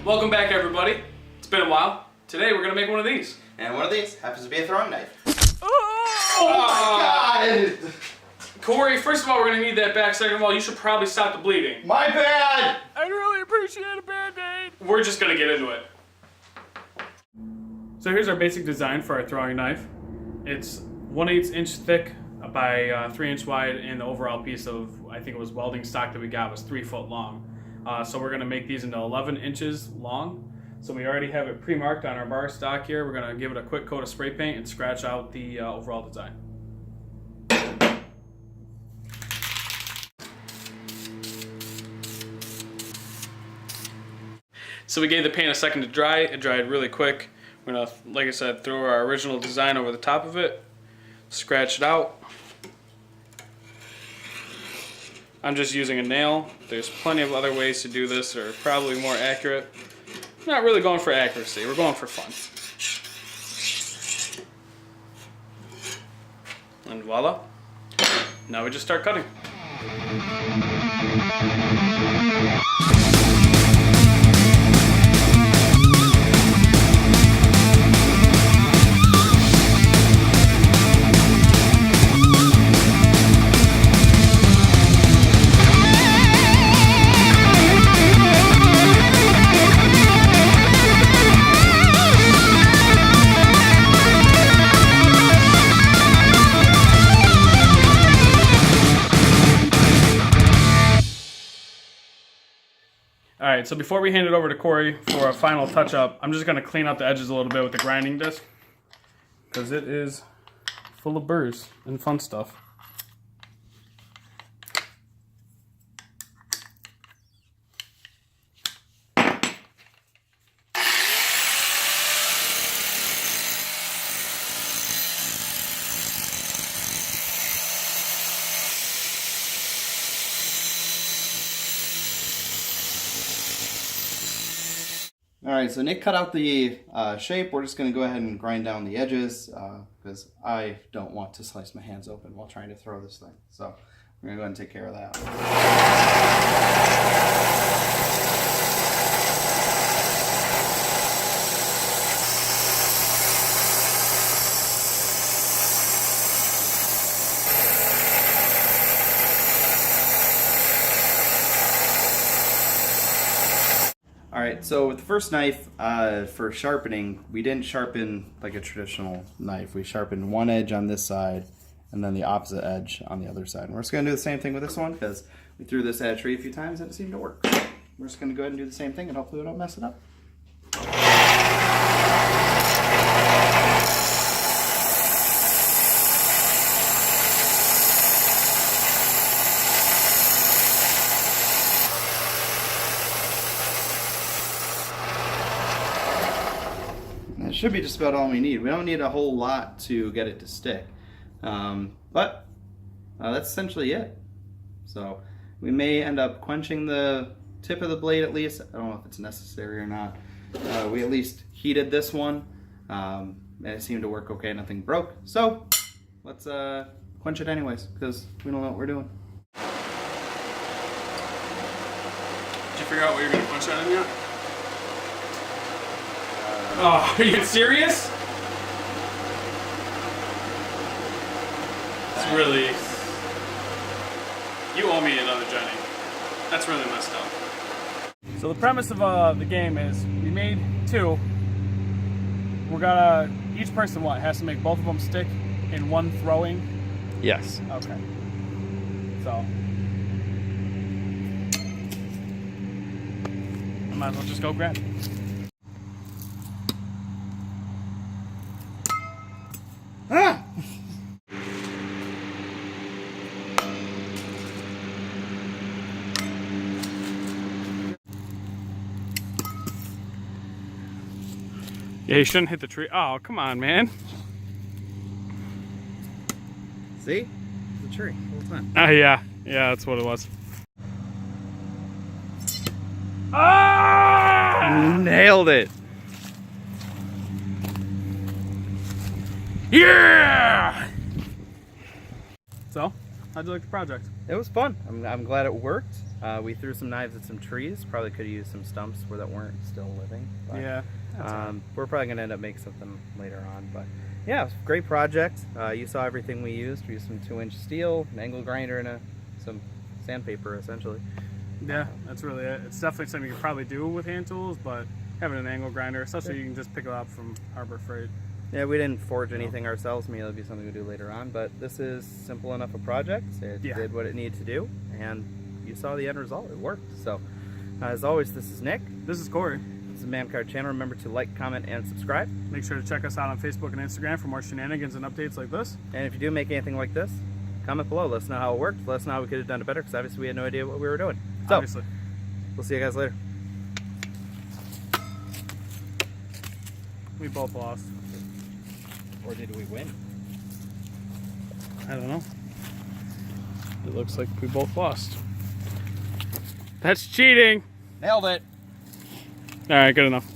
Welcome back, everybody. It's been a while. Today we're gonna make one of these. And one of these happens to be a throwing knife. Oh my god! Corey, first of all, we're gonna need that back. Second of all, you should probably stop the bleeding. My bad! I'd really appreciate a Band-Aid. We're just gonna get into it. So here's our basic design for our throwing knife. It's 1/8 inch thick by 3 inch wide, and the overall piece of, I think it was welding stock that we got, was 3 foot long. So we're gonna make these into 11 inches long. So we already have it pre-marked on our bar stock here. We're gonna give it a quick coat of spray paint and scratch out the overall design. So we gave the paint a second to dry. It dried really quick. We're gonna, like I said, throw our original design over the top of it, scratch it out. I'm just using a nail. There's plenty of other ways to do this that are probably more accurate. Not really going for accuracy, we're going for fun. And voila. Now we just start cutting. Alright, so before we hand it over to Corey for a final touch-up, I'm just going to clean up the edges a little bit with the grinding disc, because it is full of burrs and fun stuff. Alright, so Nick cut out the shape. We're just going to go ahead and grind down the edges because I don't want to slice my hands open while trying to throw this thing. So we're going to go ahead and take care of that. Alright, so with the first knife, for sharpening, we didn't sharpen like a traditional knife. We sharpened one edge on this side and then the opposite edge on the other side. And we're just going to do the same thing with this one because we threw this at a tree a few times and it seemed to work. So we're just going to go ahead and do the same thing and hopefully we don't mess it up. It should be just about all we need. We don't need a whole lot to get it to stick. But that's essentially it. So we may end up quenching the tip of the blade at least. I don't know if it's necessary or not. We at least heated this one and it seemed to work okay. Nothing broke. So let's quench it anyways because we don't know what we're doing. Did you figure out what you're going to quench that in yet? Oh, are you serious? It's really... You owe me another Jenny. That's really messed up. So the premise of the game is we made two. We're gonna... Each person, what, has to make both of them stick in one throwing? Yes. Okay. So... I might as well just go grab it. Ah! Yeah, you shouldn't hit the tree. Oh, come on, man. See? It's a tree the whole time. Yeah. Yeah, that's what it was. Ah! Nailed it. Yeah! So, how'd you like the project? It was fun. I'm glad it worked. We threw some knives at some trees. Probably could have used some stumps where that weren't still living. But, Yeah. That's all right. we're probably going to end up making something later on. But yeah, great project. You saw everything we used. We used some 2-inch steel, an angle grinder, and some sandpaper essentially. Yeah, that's really it. It's definitely something you could probably do with hand tools, but having an angle grinder, especially you can just pick it up from Harbor Freight. Yeah, we didn't forge anything ourselves. Maybe that'll be something we do later on. But this is simple enough a project. It did what it needed to do, and you saw the end result. It worked. So, as always, this is Nick. This is Corey. This is Man Card Channel. Remember to like, comment, and subscribe. Make sure to check us out on Facebook and Instagram for more shenanigans and updates like this. And if you do make anything like this, comment below. Let us know how it worked. Let us know how we could have done it better, because obviously we had no idea what we were doing. So, Obviously. we'll see you guys later. We both lost. Or did we win? I don't know. It looks like we both lost. That's cheating. Nailed it. All right, good enough.